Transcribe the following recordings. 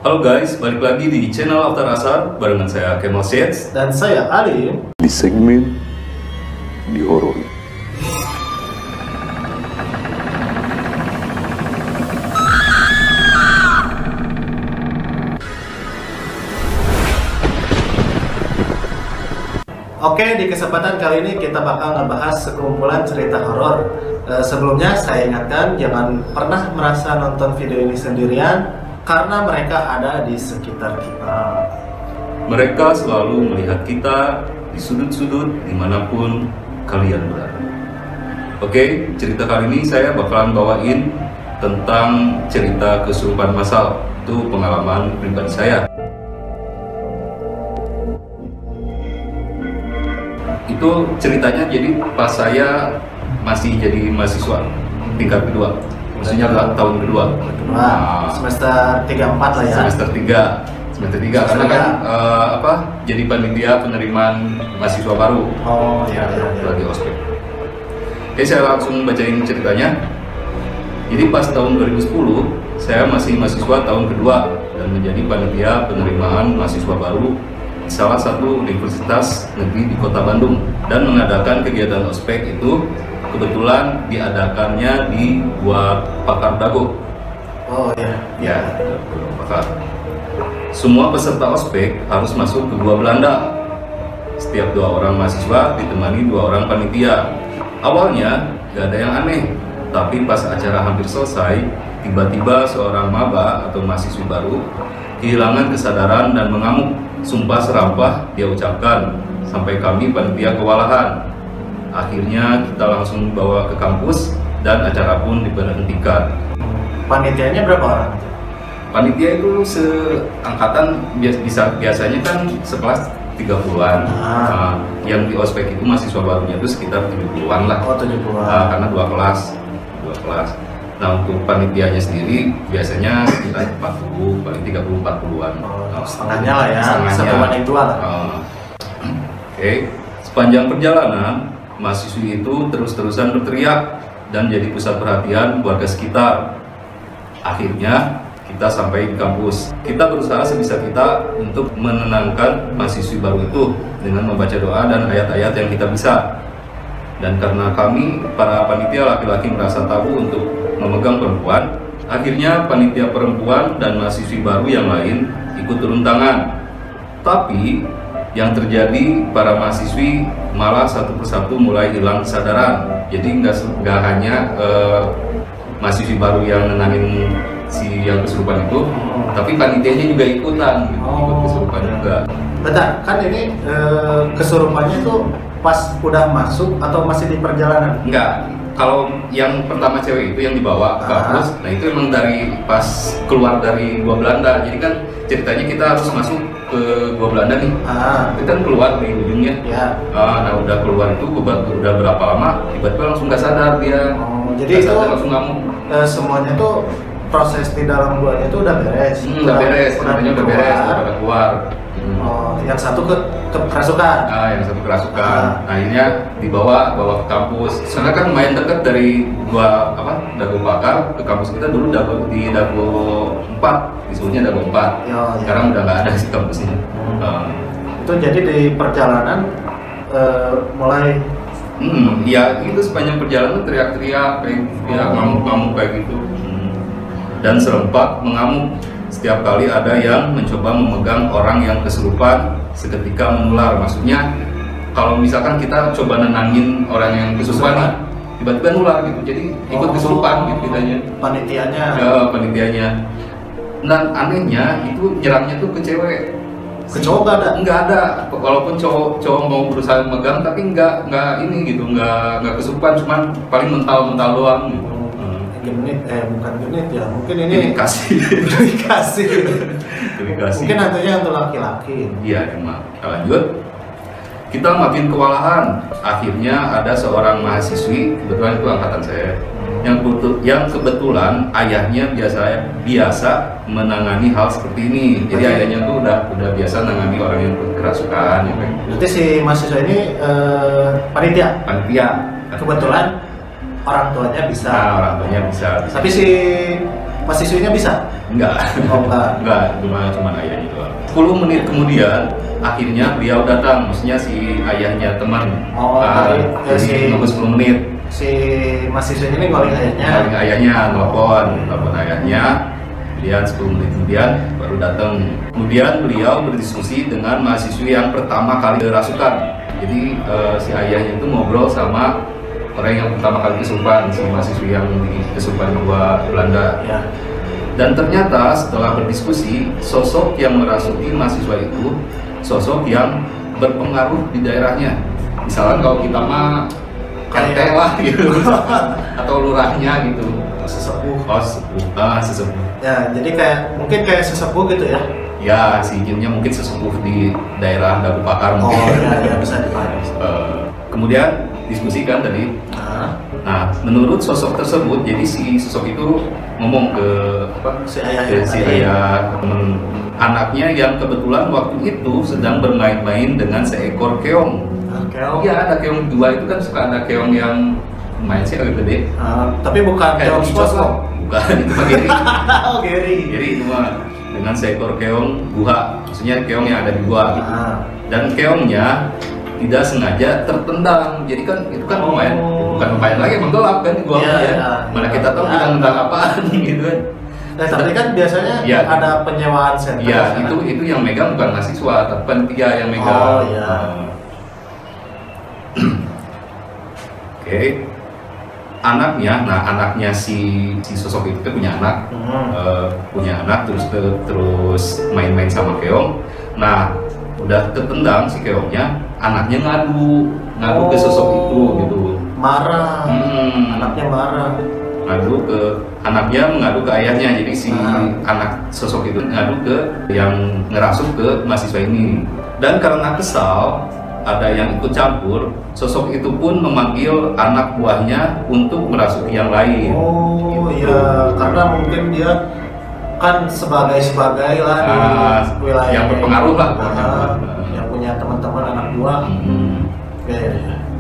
Halo guys, balik lagi di channel After Asar barengan saya Kemal Shades dan saya Ali di segmen di horor. Oke, di kesempatan kali ini kita bakal ngebahas sekumpulan cerita horor. Sebelumnya saya ingatkan jangan pernah merasa nonton video ini sendirian karena mereka ada di sekitar kita. Mereka selalu melihat kita di sudut-sudut dimanapun kalian berada. Oke, cerita kali ini saya bakalan bawain tentang cerita kesurupan massal. Itu pengalaman pribadi saya. Itu ceritanya jadi pas saya masih jadi mahasiswa tingkat kedua, maksudnya tahun kedua. Semester 3-4 lah ya. Semester 3 karena kan jadi panitia penerimaan mahasiswa baru. Oh iya. Lagi ospek. Oke, saya langsung bacain ceritanya. Jadi pas tahun 2010 saya masih mahasiswa tahun kedua dan menjadi panitia penerimaan mahasiswa baru di salah satu universitas negeri di Kota Bandung, dan mengadakan kegiatan ospek itu kebetulan diadakannya di Gua Pakar Dago. Oh iya. Ya, Gua Pakar. Semua peserta ospek harus masuk ke Gua Belanda. Setiap 2 orang mahasiswa ditemani 2 orang panitia. Awalnya gak ada yang aneh, tapi pas acara hampir selesai, tiba-tiba seorang maba atau mahasiswi baru kehilangan kesadaran dan mengamuk. Sumpah serampah dia ucapkan, sampai kami panitia kewalahan. Akhirnya kita langsung dibawa ke kampus dan acara pun diberhentikan. Panitianya berapa orang? Panitia itu seangkatan biasanya kan sekelas 30-an. Yang di ospek itu mahasiswa barunya itu sekitar 70-an lah. Oh, 70-an. Karena 2 kelas. Nah, untuk panitianya sendiri biasanya sekitar 40, paling 30-40-an. Setengahnya lah ya, setengahnya. satuan itu lah. Oke. Sepanjang perjalanan, mahasiswi itu terus-terusan berteriak dan jadi pusat perhatian warga sekitar. Akhirnya kita sampai di kampus. Kita berusaha sebisa kita untuk menenangkan mahasiswi baru itu dengan membaca doa dan ayat-ayat yang kita bisa. Dan karena kami para panitia laki-laki merasa tabu untuk memegang perempuan, akhirnya panitia perempuan dan mahasiswi baru yang lain ikut turun tangan. Tapi yang terjadi, para mahasiswi malah satu persatu mulai hilang kesadaran. Jadi nggak hanya mahasiswi baru yang nenangin si yang kesurupan itu, tapi panitianya juga ikutan, ikut kesurupan juga. Bentar, kan ini kesurupannya tuh pas udah masuk atau masih di perjalanan? Enggak, kalau yang pertama cewek itu yang dibawa ke kampus, nah itu emang dari pas keluar dari Gua Belanda. Jadi kan ceritanya kita harus masuk ke Gua Belanda nih. Itu kan keluar di ujungnya. Ya. Nah udah keluar itu udah berapa lama, tiba-tiba langsung nggak sadar dia. Jadi itu langsung ngamuk. Semuanya tuh proses di dalam guanya itu udah beres. Udah beres, udah beres, udah keluar. Yang satu ke kerasukan. Yang satu kerasukan. Nah, akhirnya dibawa ke kampus. Soalnya kan lumayan dekat dari Dago Pakar ke kampus kita dulu di Dago 4, disuruhnya Dago 4. Sekarang udah nggak ada di kampusnya. Itu jadi di perjalanan mulai. Ya itu sepanjang perjalanan teriak-teriak kayak ngamuk-ngamuk kayak gitu. Dan serempak mengamuk. Setiap kali ada yang mencoba memegang orang yang kesurupan, seketika menular. Maksudnya kalau misalkan kita coba nenangin orang yang kesurupan, tiba-tiba nular gitu. Jadi ikut kesurupan gitu kitanya. Panitianya. Ya, panitianya. Dan anehnya itu nyerangnya tuh ke cewek. Ke cowok nggak ada? Nggak ada. Walaupun cowok mau berusaha megang, tapi nggak ini gitu, nggak kesurupan, cuman paling mental doang gitu. Bukan genit ya, mungkin ini kasih. Mungkin nantinya untuk laki-laki. Iya, emang. Kita lanjut. Kita makin kewalahan. Akhirnya ada seorang mahasiswi, kebetulan itu angkatan saya, yang kebetulan ayahnya biasa menangani hal seperti ini. Jadi ayahnya tuh udah biasa menangani orang yang kerasukan. Berarti si mahasiswa ini panitia. Kebetulan orang tuanya bisa. Orang tuanya bisa. Tapi si mahasiswinya bisa? Enggak. Oh enggak. Enggak, cuma ayahnya doang. 10 menit kemudian akhirnya beliau datang, maksudnya si ayahnya teman. Oh, jadi nunggu 10 menit. Si mahasiswinya ini calling ayahnya. Calling ayahnya, telepon ayahnya. Kemudian 10 menit kemudian baru datang. Kemudian beliau berdiskusi dengan mahasiswi yang pertama kali kerasukan. Jadi si ayahnya itu ngobrol sama orang yang pertama kali kesurupan, si mahasiswi yang di kesurupan gua Belanda. Ya. Dan ternyata setelah berdiskusi, sosok yang merasuki mahasiswa itu sosok yang berpengaruh di daerahnya. Misalnya kalau kita mah RT lah gitu, atau lurahnya gitu. Sesepuh. Oh, sesepuh. Ya, jadi mungkin kayak sesepuh gitu ya. Ya, si jinnya mungkin sesepuh di daerah Dagu Pakar Oh mungkin. ya, bisa dipahami. Kemudian diskusi kan tadi. Nah, menurut sosok tersebut, jadi si sosok itu ngomong ke si ayah, temen anaknya yang kebetulan waktu itu sedang bermain-main dengan seekor keong. Keong? Iya, ada keong dua itu kan suka ada keong yang main sih agak gede. Tapi bukan keong SpongeBob. Bukan, itu mah Gary. Oh, Gary. Gary itu mah dengan seekor keong guha, maksudnya keong yang ada di gua. Dan keongnya tidak sengaja tertendang, jadi kan itu kan bukan main lagi, emang gelap kan di gua mana kita tahu kita nendang apaan gitu kan. Nah, tapi kan biasanya ada penyewaan center. Iya, itu yang megang bukan mahasiswa, tapi panitia yang megang. Oh iya. Oke. Anaknya si sosok itu punya anak, terus main-main sama keong. Nah, udah ketendang si keongnya, anaknya ngadu ke sosok itu gitu. Marah. Anaknya marah. Anaknya mengadu ke ayahnya, jadi si anak sosok itu ngadu ke yang ngerasup ke mahasiswa ini. Dan karena kesal, ada yang ikut campur, sosok itu pun memanggil anak buahnya untuk merasuki yang lain. Oh iya, karena mungkin dia kan sebagai lah di wilayah yang berpengaruh lah, yang punya teman-teman anak buah.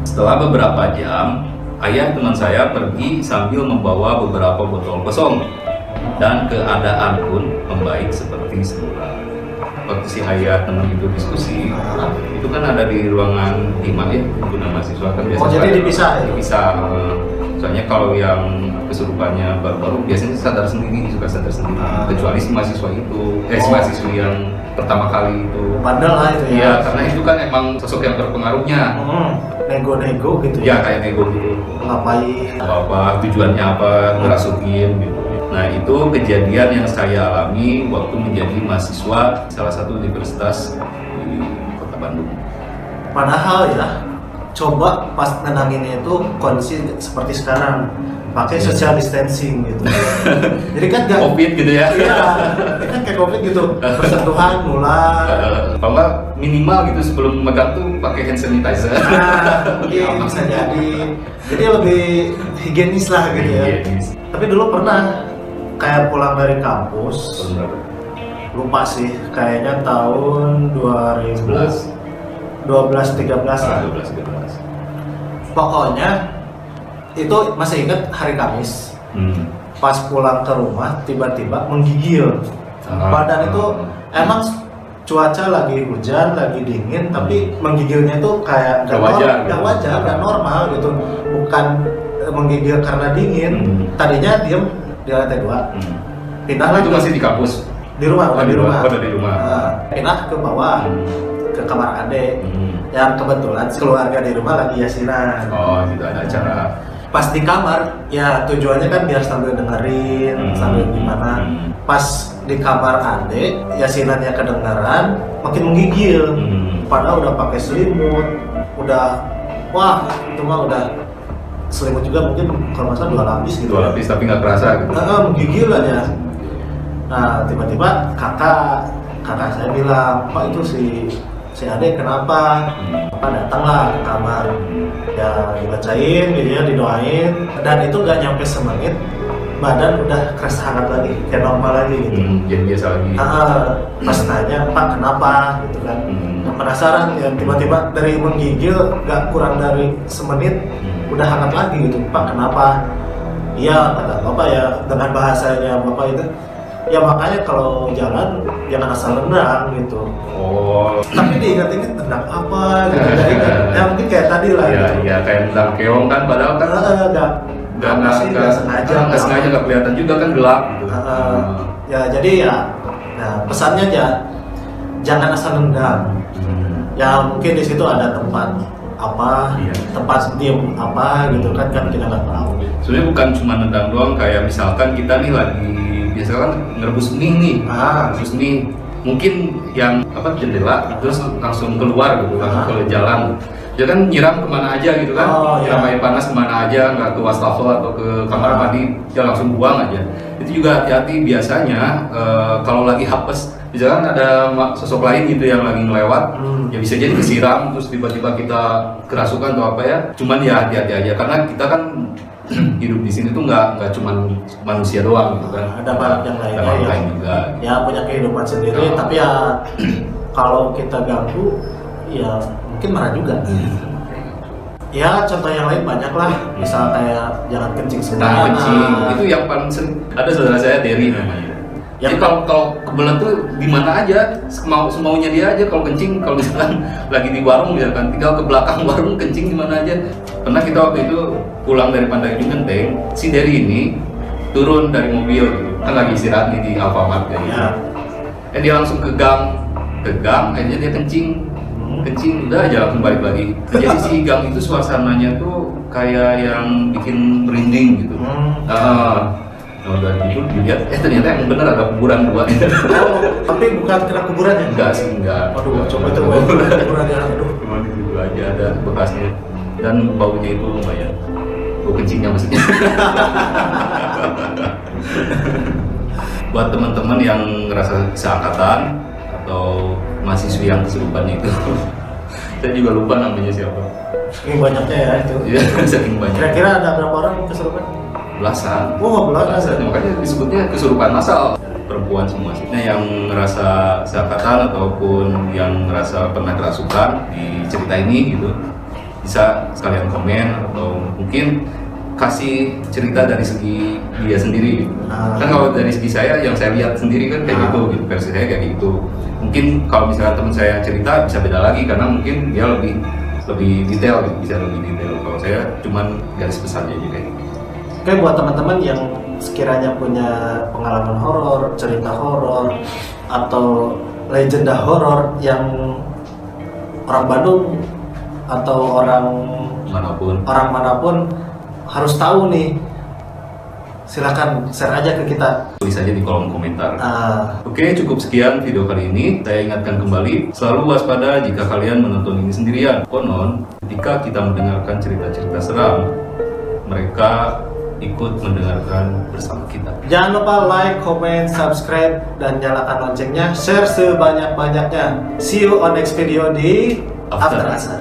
Setelah beberapa jam, ayah teman saya pergi sambil membawa beberapa botol kosong, dan keadaan pun membaik seperti semula. Waktu si ayah teman itu diskusi, itu kan ada di ruangan 5 ya, guna mahasiswa kan biasa. Oh, jadi dipisah ya? Dipisah. Soalnya kalau yang kesurupannya baru-baru biasanya suka sadar sendiri. Kecuali si mahasiswa itu, si mahasiswa yang pertama kali itu. Bandel lah itu ya? Iya, karena itu kan emang sosok yang berpengaruhnya. Nego-nego gitu ya? Kayak nego gitu. Ngapain? Apa, tujuannya apa, ngerasukin gitu. Nah, itu kejadian yang saya alami waktu menjadi mahasiswa salah satu universitas di Kota Bandung. Padahal ya, coba pas nenanginnya itu kondisi seperti sekarang, pakai social distancing gitu. Jadi kan gak COVID gitu ya? Iya, kan kayak COVID gitu, bersentuhan, nular. Kalau minimal gitu sebelum megang tuh pakai hand sanitizer. Iya, bisa jadi. Jadi lebih higienis lah gitu ya. Tapi dulu pernah kayak pulang dari kampus. Lupa sih, kayaknya tahun 2012-13 lah. 12-13. Pokoknya itu masih ingat hari Kamis. Pas pulang ke rumah tiba-tiba menggigil. Badan itu emang cuaca lagi hujan, lagi dingin, tapi menggigilnya itu kayak nggak wajar, nggak normal gitu. Bukan menggigil karena dingin. Tadinya diem di lantai 2. Pindah lagi. Itu masih di kampus? Di rumah, udah di rumah. Pindah ke bawah, ke kamar adek. Yang kebetulan keluarga di rumah lagi yasinan. Oh, gitu, ada acara. Pas di kamar, ya tujuannya kan biar sambil dengerin, sambil gimana. Pas di kamar adek, yasinannya kedengaran, makin menggigil. Padahal udah pakai selimut, wah itu mah udah selimut juga mungkin kalau nggak salah 2 lapis gitu. 2 lapis tapi nggak kerasa gitu. Menggigil aja. Nah tiba-tiba kakak saya bilang, Pak itu si Ade kenapa? Pak datanglah ke kamar, ya dibacain gitu ya, didoain, dan itu nggak nyampe semenit badan udah kerasa hangat lagi, kayak normal lagi gitu. Jadi biasa lagi. Pas nanya, Pak kenapa gitu kan? Penasaran ya, tiba-tiba dari menggigil nggak kurang dari semenit udah hangat lagi gitu. Pak kenapa? Iya, kata Bapak ya, dengan bahasanya Bapak itu, ya makanya kalau jalan jangan asal nendang gitu. Oh. Tapi diingat-ingat tendang apa gitu, jadi ya mungkin kayak tadi lah. Iya, gitu. iya kayak tentang keong kan, padahal kan nggak sengaja, nggak kelihatan juga kan gelap gitu. Ya jadi ya, nah pesannya aja jangan asal nendang. Ya mungkin di situ ada tempat apa, Iya. tempat diem apa gitu kan kita nggak tahu. Sebenarnya bukan cuma nendang doang, kayak misalkan kita nih lagi biasa kan ngerebus mie nih, ngerebus mie, mungkin yang apa jendela terus langsung keluar gitu, langsung ke jalan. Dia kan nyiram kemana aja gitu kan, nyiram air panas kemana aja, nggak ke wastafel atau ke kamar mandi, dia langsung buang aja. Itu juga hati-hati biasanya kalau lagi hapes, misalkan ada sosok lain gitu yang lagi ngelewat, ya bisa jadi kesiram terus tiba-tiba kita kerasukan atau apa ya. Cuman ya hati-hati aja karena kita kan hidup di sini tuh nggak cuma manusia doang gitu kan. Ada banyak yang lainnya ada orang yang lain juga. Ya punya kehidupan sendiri, tapi ya kalau kita ganggu, ya mungkin marah juga. Ya contoh yang lain banyak lah, misal kayak jangan kencing sembarangan. Kencing itu yang paling sering. Ada saudara saya Derry namanya. Jadi kalau kebelet tuh di mana aja, semaunya dia aja kalau kencing. Kalau misalkan lagi di warung misalkan, tinggal ke belakang warung kencing di mana aja. Pernah kita waktu itu pulang dari Pantai Ujung Genteng, si Derry ini turun dari mobil gitu. Kan lagi istirahat nih di Alfamart kayak gitu. Dia langsung ke gang, akhirnya dia kencing, udah aja langsung balik lagi. Jadi si gang itu suasananya tuh kayak yang bikin merinding gitu. Udah gitu dilihat, ternyata yang bener ada kuburan dua. Tapi bukan kena kuburannya? Enggak sih, enggak. Waduh, coba itu kuburannya. Aduh. Cuma itu aja ada bekasnya dan baunya itu lumayan. Bau kencingnya maksudnya. Buat teman-teman yang ngerasa seangkatan atau mahasiswi yang kesurupan itu, saya juga lupa namanya siapa. Saking banyaknya ya itu. Iya, saking banyak. Kira-kira ada berapa orang kesurupan? Belasan. Oh, belasan. Makanya disebutnya kesurupan massal. Perempuan semua sih. Nah, yang ngerasa seangkatan ataupun yang ngerasa pernah kerasukan di cerita ini gitu, bisa sekalian komen atau mungkin kasih cerita dari segi dia sendiri gitu. Kan kalau dari segi saya, yang saya lihat sendiri kan kayak gitu, versi saya kayak gitu. Mungkin kalau misalkan teman saya cerita bisa beda lagi karena mungkin dia lebih detail gitu, bisa lebih detail. Kalau saya cuman garis besarnya aja kayak gitu. Oke, buat teman-teman yang sekiranya punya pengalaman horor, cerita horor, atau legenda horor yang orang Bandung atau orang manapun harus tahu nih, silakan share aja ke kita. Tulis aja di kolom komentar. Oke, cukup sekian video kali ini. Saya ingatkan kembali, selalu waspada jika kalian menonton ini sendirian. Konon, ketika kita mendengarkan cerita-cerita seram, mereka ikut mendengarkan bersama kita. Jangan lupa like, comment, subscribe, dan nyalakan loncengnya. Share sebanyak-banyaknya. See you on next video di After Asar.